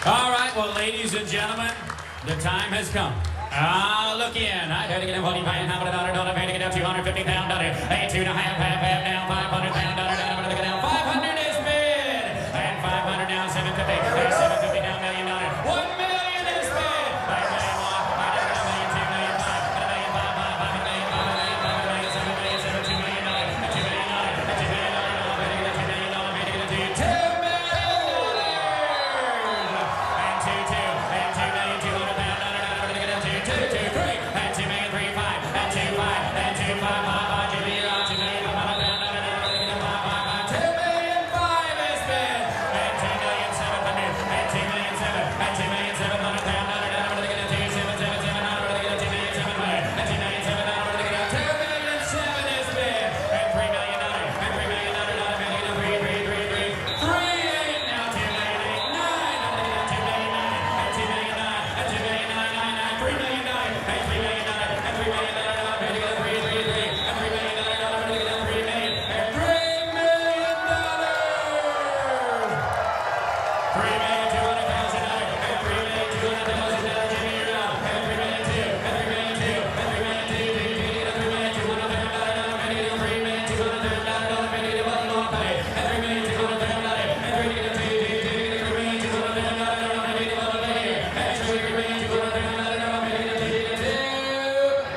All right, well, ladies and gentlemen, the time has come. Look in. I had to get a $40 pound, $100, I had to get a $250 pound, a 2.5, half down, $500 pound, down, 500 is bid, and 500 down, 750, 750 down, $1 million, $1 million is bid, $1 million, $1 million, $2 million, $5 million, $5 million, $5 million, $5 million, $7 million, $7 million, $2 million, $2 million, $2 million, $2 million, $2 million,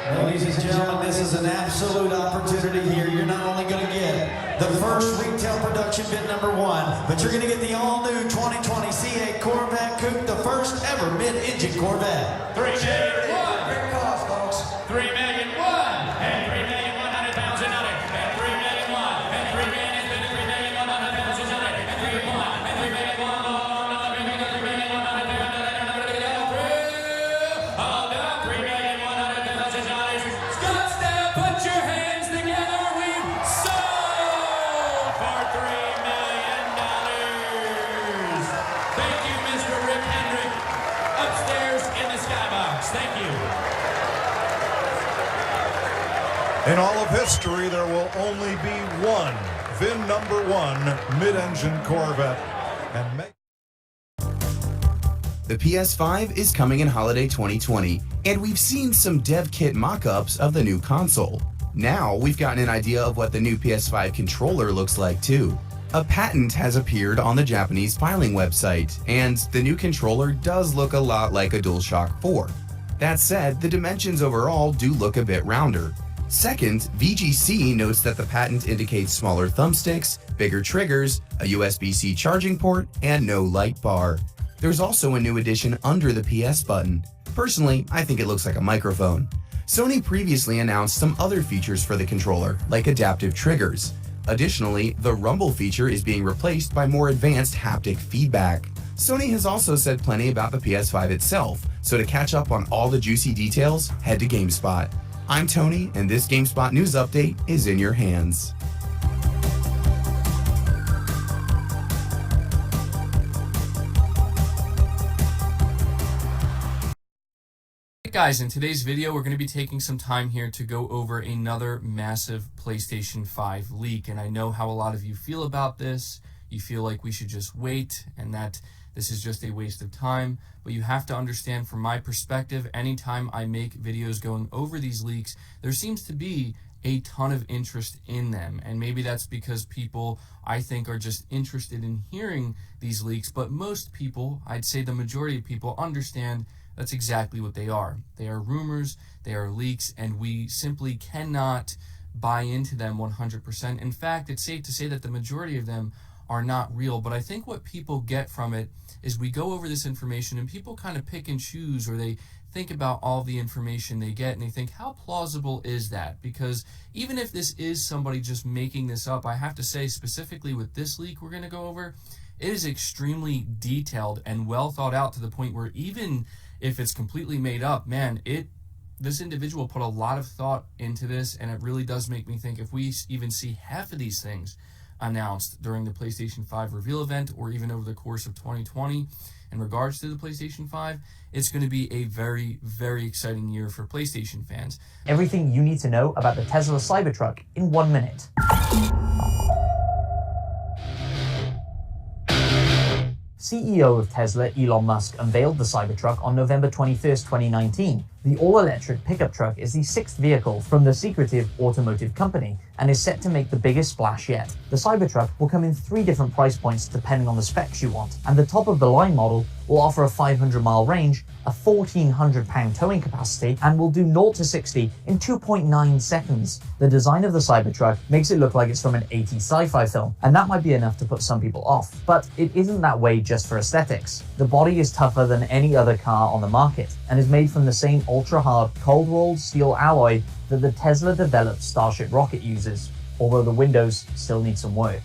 Ladies and gentlemen, this is an absolute opportunity here. You're not only going to get the first retail production bid #1, but you're going to get the all-new 2020 C8 Corvette Coupe, the first ever mid-engine Corvette. $3 million, Great cost, folks. $3 million, and $3,100,000, and $3 million, and $3 million has been $3,100,000, and $3 million, and $3 million, Scottsdale, put your hands together. We've sold for $3 million. Thank you, Mr. Rick Hendrick, upstairs in the skybox. Thank you. In all of history, there will only be one VIN #1 mid-engine Corvette. And The PS5 is coming in holiday 2020, and we've seen some dev kit mock-ups of the new console. Now we've gotten an idea of what the new PS5 controller looks like too. A patent has appeared on the Japanese filing website, and the new controller does look a lot like a DualShock 4. That said, the dimensions overall do look a bit rounder. Second, VGC notes that the patent indicates smaller thumbsticks, bigger triggers, a USB-C charging port, and no light bar. There's also a new addition under the PS button. Personally, I think it looks like a microphone. Sony previously announced some other features for the controller, like adaptive triggers. Additionally, the rumble feature is being replaced by more advanced haptic feedback. Sony has also said plenty about the PS5 itself, so to catch up on all the juicy details, head to GameSpot. I'm Tony, and this GameSpot news update is in your hands. Hey guys, in today's video we're going to be taking some time here to go over another massive PlayStation 5 leak, and I know how a lot of you feel about this. You feel like we should just wait and that this is just a waste of time, but you have to understand from my perspective, anytime I make videos going over these leaks, there seems to be a ton of interest in them, and maybe that's because people, I think, are just interested in hearing these leaks, but most people, I'd say the majority of people, understand that's exactly what they are. They are rumors, they are leaks, and we simply cannot buy into them 100%. In fact, it's safe to say that the majority of them are not real, but I think what people get from it is we go over this information and people kind of pick and choose, or they think about all the information they get and they think, how plausible is that? Because even if this is somebody just making this up, I have to say specifically with this leak we're going to go over, it is extremely detailed and well thought out to the point where even if it's completely made up, man, this individual put a lot of thought into this, and it really does make me think if we even see half of these things announced during the PlayStation 5 reveal event or even over the course of 2020 in regards to the PlayStation 5, it's going to be a very, very exciting year for PlayStation fans. Everything you need to know about the Tesla Cybertruck in 1 minute. CEO of Tesla, Elon Musk, unveiled the Cybertruck on November 21st, 2019. The all-electric pickup truck is the sixth vehicle from the secretive automotive company and is set to make the biggest splash yet. The Cybertruck will come in 3 different price points depending on the specs you want, and the top-of-the-line model will offer a 500-mile range, a 1,400-pound towing capacity, and will do 0 to 60 in 2.9 seconds. The design of the Cybertruck makes it look like it's from an 80s sci-fi film, and that might be enough to put some people off. But it isn't that way just for aesthetics. The body is tougher than any other car on the market, and is made from the same ultra-hard, cold-rolled steel alloy that the Tesla-developed Starship rocket uses, although the windows still need some work.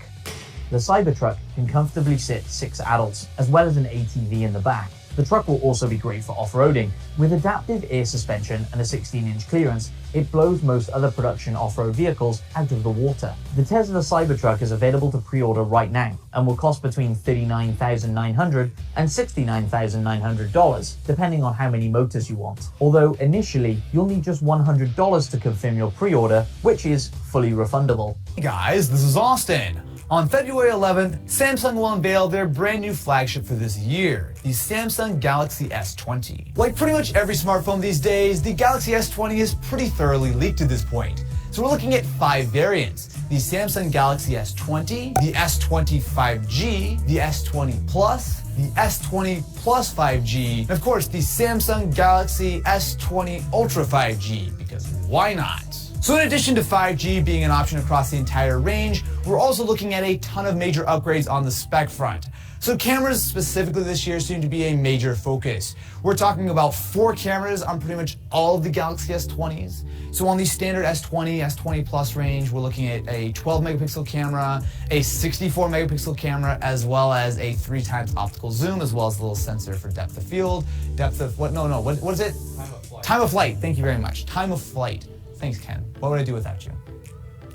The Cybertruck can comfortably sit 6 adults, as well as an ATV in the back. The truck will also be great for off-roading. With adaptive air suspension and a 16-inch clearance, it blows most other production off-road vehicles out of the water. The Tesla Cybertruck is available to pre-order right now and will cost between $39,900 and $69,900, depending on how many motors you want. Although initially, you'll need just $100 to confirm your pre-order, which is fully refundable. Hey guys, this is Austin. On February 11th, Samsung will unveil their brand new flagship for this year, the Samsung Galaxy S20. Like pretty much every smartphone these days, the Galaxy S20 is pretty thoroughly leaked at this point. So we're looking at 5 variants: the Samsung Galaxy S20, the S20 5G, the S20 Plus, the S20 Plus 5G, and of course the Samsung Galaxy S20 Ultra 5G, because why not? So in addition to 5G being an option across the entire range, we're also looking at a ton of major upgrades on the spec front. So cameras specifically this year seem to be a major focus. We're talking about 4 cameras on pretty much all of the Galaxy S20s. So on the standard S20, S20 Plus range, we're looking at a 12 megapixel camera, a 64 megapixel camera, as well as a 3x optical zoom, as well as a little sensor for depth of field, what is it? Time of flight. Time of flight, thank you very much. Time of flight. Thanks, Ken. What would I do without you?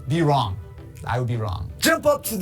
Be wrong. I would be wrong. Jump up to